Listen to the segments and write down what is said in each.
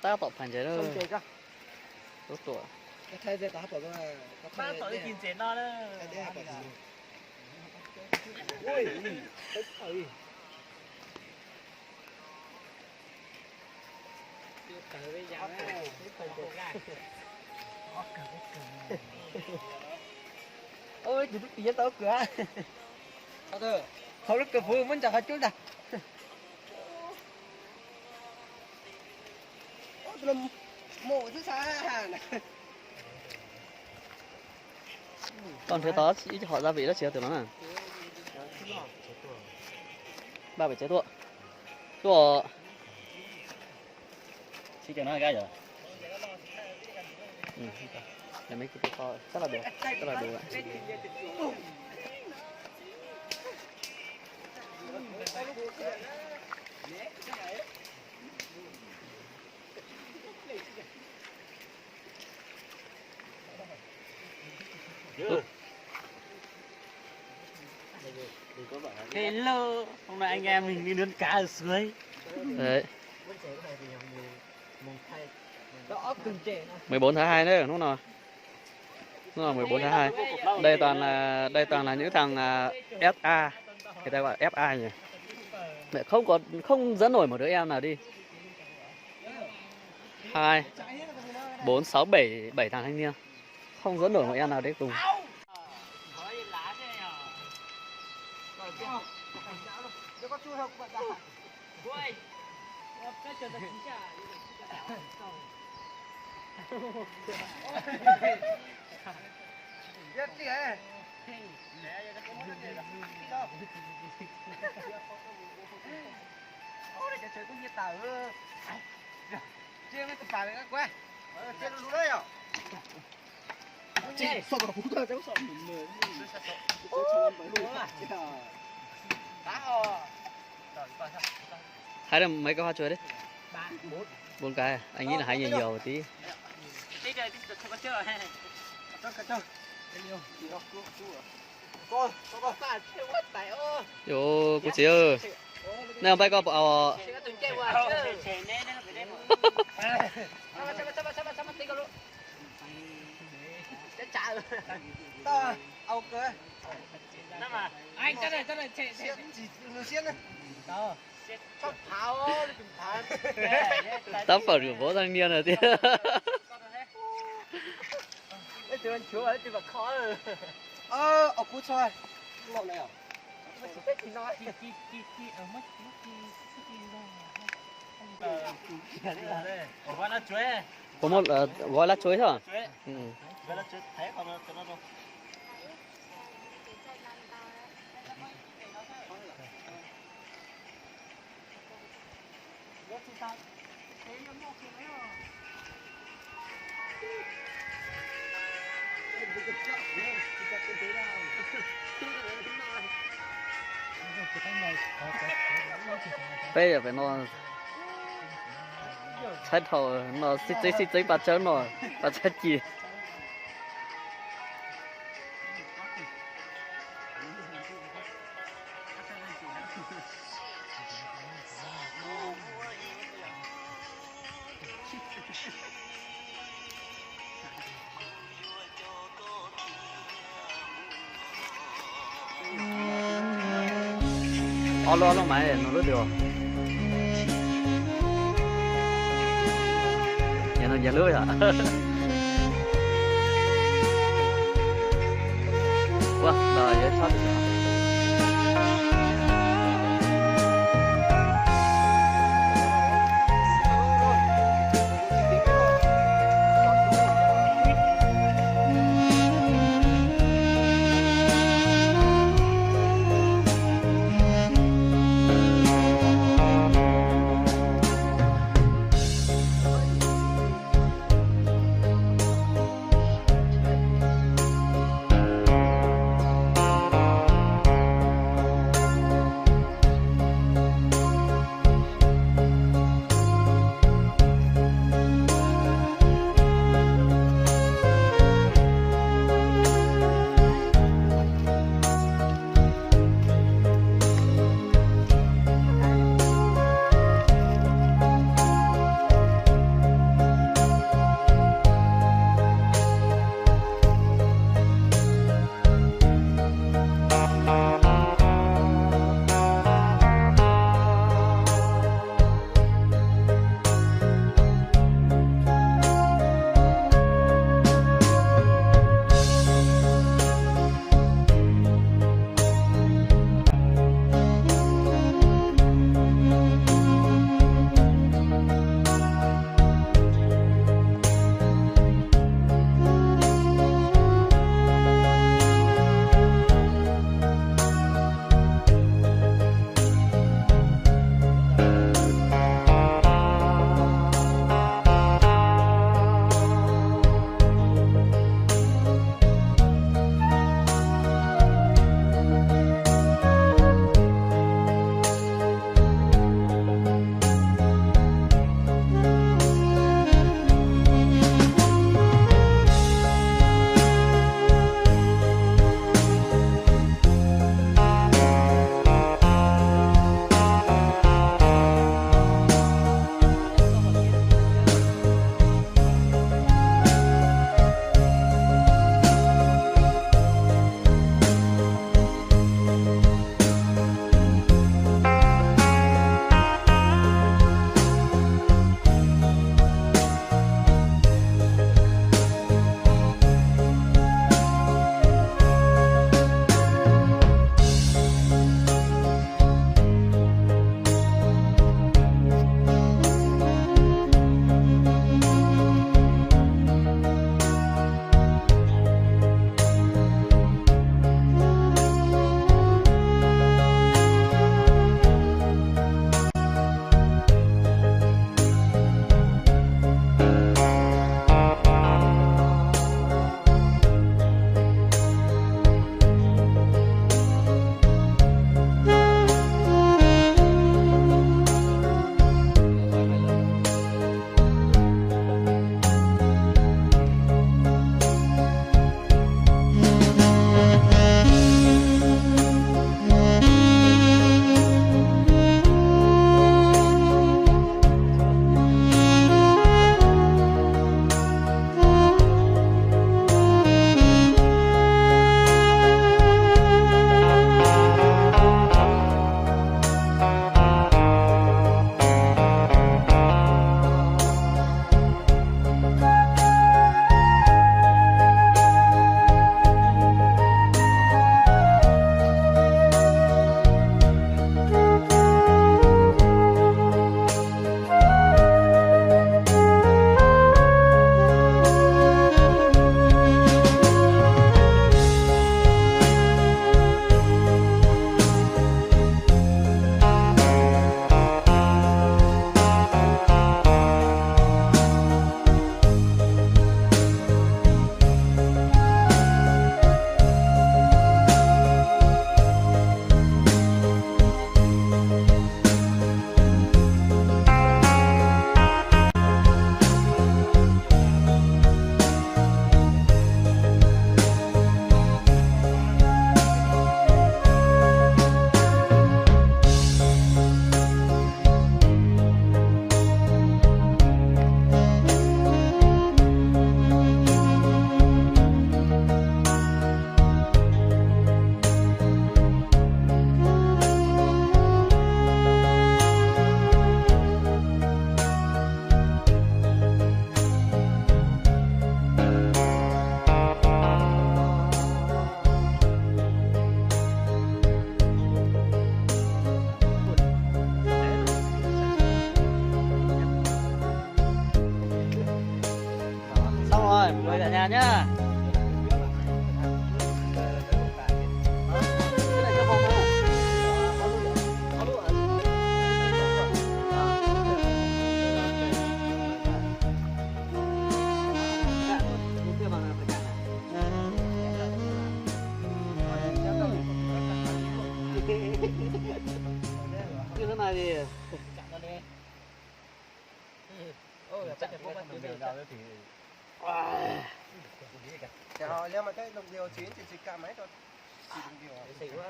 ta tọt thành chế đâu tốt tuổi thay thế ta bảo là ba tuổi tiền tiền đó đó ôi ôi chỉ biết tiền tao cửa họ lúc cửa vừa muốn chặt hết chút đã làm mổ chứ sao này còn thứ đó chỉ họ gia vị đó chia từ nó à ba phải chế tuộ tuộ chỉ cho nó cái rồi để mấy cái to rất là được ạ hello hôm nay anh em mình đi nướng cá ở suối đấy đó cưng trẻ 14 tháng 2 đấy lúc nào 14 tháng 2 đây toàn là những thằng FA người ta gọi FA nhỉ mẹ không dẫn nổi một đứa em nào đi 2 4 6 7 thằng thanh niên không dẫn nổi một em nào đấy cùng Yes, yeah. Ôi, cái chơi cũng như tàu ơ. Chơi mấy cái tàu này quá. Chơi nó đấy à? Chơi sao mà hú thôi, cháu sợ mình mờ. Chơi cho mấy luôn à? Đá ho. hái được mấy cái hoa chuối đấy 3 4 4 cái anh nghĩ là hái nhiều một tí tí rồi có chưa Cho. Con ta chơi quá tại ơ. yo cô chị ơi nào bay qua bảo Chơi từng chơi qua chơi nè nó phải đấy sama tí luôn chết chả Ta ao cơ. năm à anh cái này chạy Chỉ người xiên đấy. đó Cho tháo đi cùng tháo. tác phẩm của bố thanh niên rồi tí cái tụi anh chúa ấy tụi bà khó rồi Ở cú xoay. Lộn này à? thì nói ở mất qua nó chuối có một gói lá chuối thôi chuối ừ. qua nó chuối thấy còn nó đâu bây giờ phải nó chết thôi nó xích giấy bắt chớ nó bắt chết gì lo mày nó rất được nhà lưới à wow rồi vậy sao nhá. Cái này cho bông ha. Như thế này thì nếu mà cái đồng điều chiến thì chỉ cả mấy thôi. Chỉ đồng điều. Xỉu quá.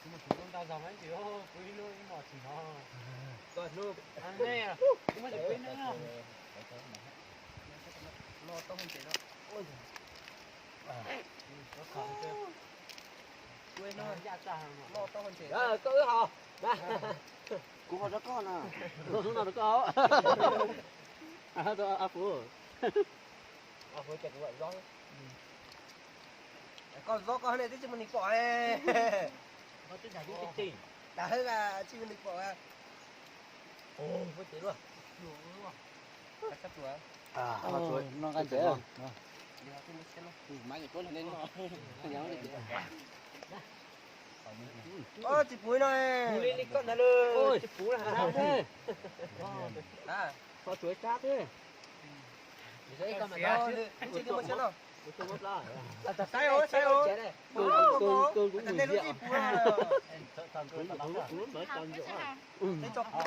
Nhưng mà chúng con tao dòng ấy chỉ có quý luôn nhưng mà chỉ nó Rồi luôn. ăn nè à. Nhưng mà chỉ quý nữa không? Lo to hơn thế đó. Ôi. Nó khó chưa? Quên nó Dạ chả mà. lo to hơn thế. Rồi cứ hò. Đó. Cũng có nó con à. nó xuống nào nó có. À tôi phú. Vừa chặt vậy gió. Con gió con này chứ mình bỏ ấy. Nó tính là cái gì? Đấy là chứ mình bỏ à. Ồ, với chị luôn. Sắp tuổi. À, nó ăn dễ rồi. Mấy cái con này nó nhớ được. Ô, chị Phú này. Phú lên đi con này luôn. Ôi, Chị Phú là chát thế. À, Có chuối chát thế. Đấy con mà đó đó. chị đi một chân nào. Tôi mất là. Sai ôi, sai ôi. Tôi cũng Cái mùi tên nó rượu. chị Phú à. Cũng mới cho rượu. Thế cho Phú.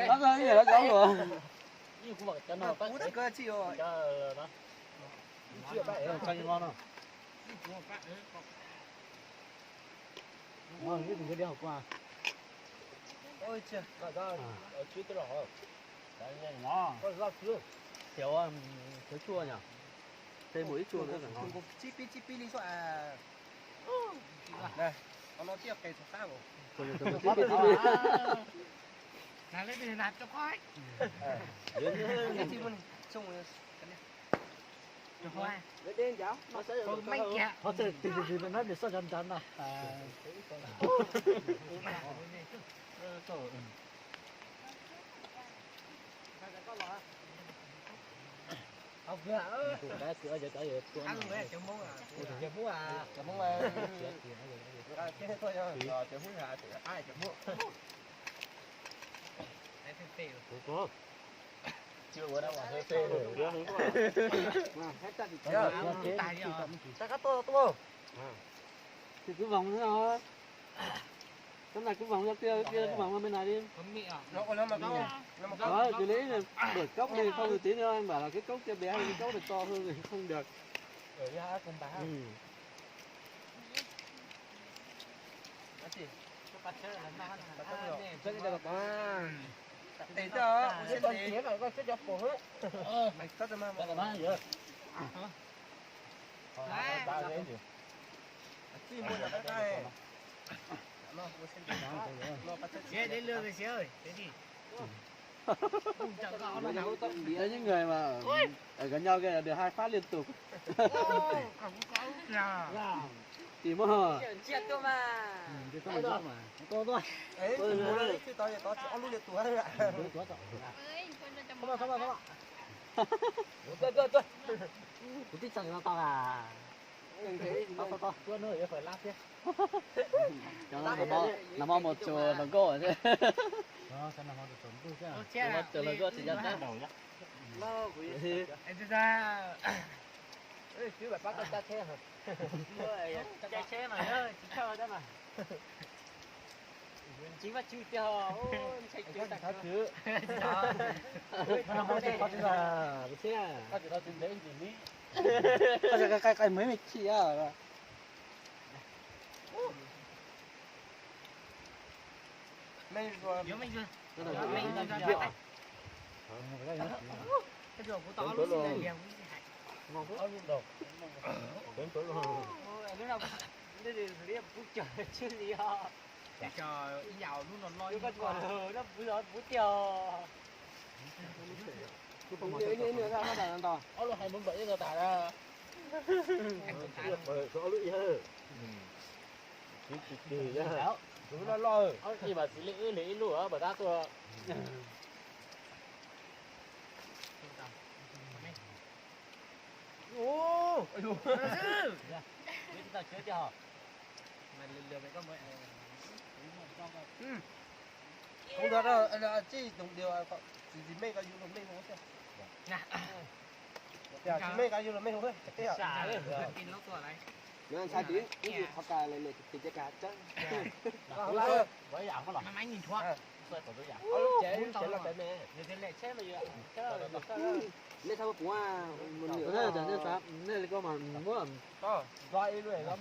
Nó ra gì đó giống rồi. Nhưng cũng bảo cho Nó nó Phú được cơ chị rồi. cho nó. Chưa vậy. Canh ngon không? Ngon cái đừng có đeo qua. Ôi chưa. Rồi, ở trước cái lò. Đấy ngon. Con rau chưa? Thiếu chua nhỉ? Thêm một ít chua nữa là ngon. Cùng chi pi đi số à. Này, nó tiếp cái số sao rồi. Là lấy tiền nạp cho khoai. Cái chi mình xong rồi. Cho khoai. Để đến cháu. Nó sẽ Còn mấy kẹo. Có thể thì nó để sao chắn chắn à. Học vừa ơ. Cái sữa giờ tới giờ Ăn rồi, chấm mông à. Chả Phú à. Chấm mông à. À, thế thôi rồi. Rồi, chấm mông à. Ai chấm mông. Đấy thì tiểu. có. Chưa có đâu mà hơi phê rồi. Hết tất Tài đi rồi. Sao có to to. Thì cứ vòng nữa thôi. Cái này cứ vòng ra kia cứ vòng ra bên này đi. Có mị à? nó còn mà đâu. Nó mà Đó, cứ lấy đổi cốc đi, không thì tí nữa anh bảo là cái cốc kia bé hay cái cốc này to hơn thì không được. Ở ra cùng bà. cái gì? Cho bắt chơi là non. Cái này được mà. Để cho, Cái con chế mà con sẽ cho phổ hết. mày cắt ra mà. Cái là má vậy. Ba đấy chứ. Chi mua là cái này. Nó mua xem cái đó. Nó bắt chết. Xe đến lương rồi xe ơi. Thế gì? Không chẳng có nó nào. Đấy những người mà ở gần nhau kia là được 2 phát liên tục. Không có kìa. Chỉ mà. Chuyện cơ mà. Cái con đó mà. To thôi. Ấy, mua nó chứ tao có cho luôn được tuổi rồi. Không mà. Tôi. Cũng thích chẳng nó to à. To. Tôi nữa phải lát chứ. Cho nó mò một chỗ nó go chứ. Nó xe Chờ nó go chỉ nhận ra đầu nhá. Nó quý. Anh ra. Ê, chứ bà bắt ta xe hả? Chạy xe mà ơi, chỉ chờ đó mà. Chính bắt chui tiêu. Chạy chui ta cứ. Nó không thể có chứ là xe. Có chỉ đó chính đấy thì lý. Cái mấy mày chị à. Mày rồi. Nhớ mình chưa? Cái này Cái đồ của to luôn là liền. Ngon quá luôn đâu. Đến tối luôn. Ôi, lúc nào đây thì liệp bút trời chứ gì hả? Trời, giàu luôn nó lôi con nó bút gió bút tiêu. nữa ra nó đàn to. Ó luôn 247 giờ tải ra. Rõ lụy hơn. Đi ra. Chúng nó lo. Ó gì mà xử lý lụa bởi ta tôi. Ồ, ôi dồi. Biết tao chứa cho. Mày lừa mày có mấy. Không được đâu, là chỉ dùng điều chỉ mấy cái dùng mấy không sao. Dạ, chỉ mấy cái dùng mấy không thôi. Chắc thế Xả lên.กินแล้วตัวอะไร Nên sai tiếng, cái gì họ cài lên này thì cái cá chứ. Với dạng có lọ. มันไม่ยินทั่ว Tôi có tôi dạng. Chế là cái mẹ. Như thế này chết mà vậy. Nên sao cũng một Thế nửa. là chẳng như sao, nên là có mà muốn Có, gọi luôn lắm.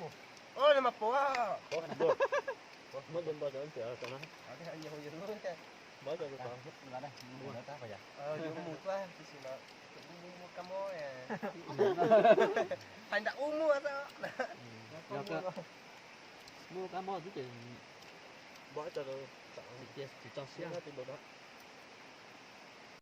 Ôi, mà bố à. Mới bên bờ đến chợ cho nó. Cái hàng nhiều nhiều luôn kìa. Mới cho tôi vào đây. Mua nó ta bây giờ. Dùng một quá, thì xin nó. Mua cam mô nè. Thành đã uống mua sao? mua cá mò chứ chỉ Bỏ cho tôi. chỉ cho xíu. Nó tìm đồ đó.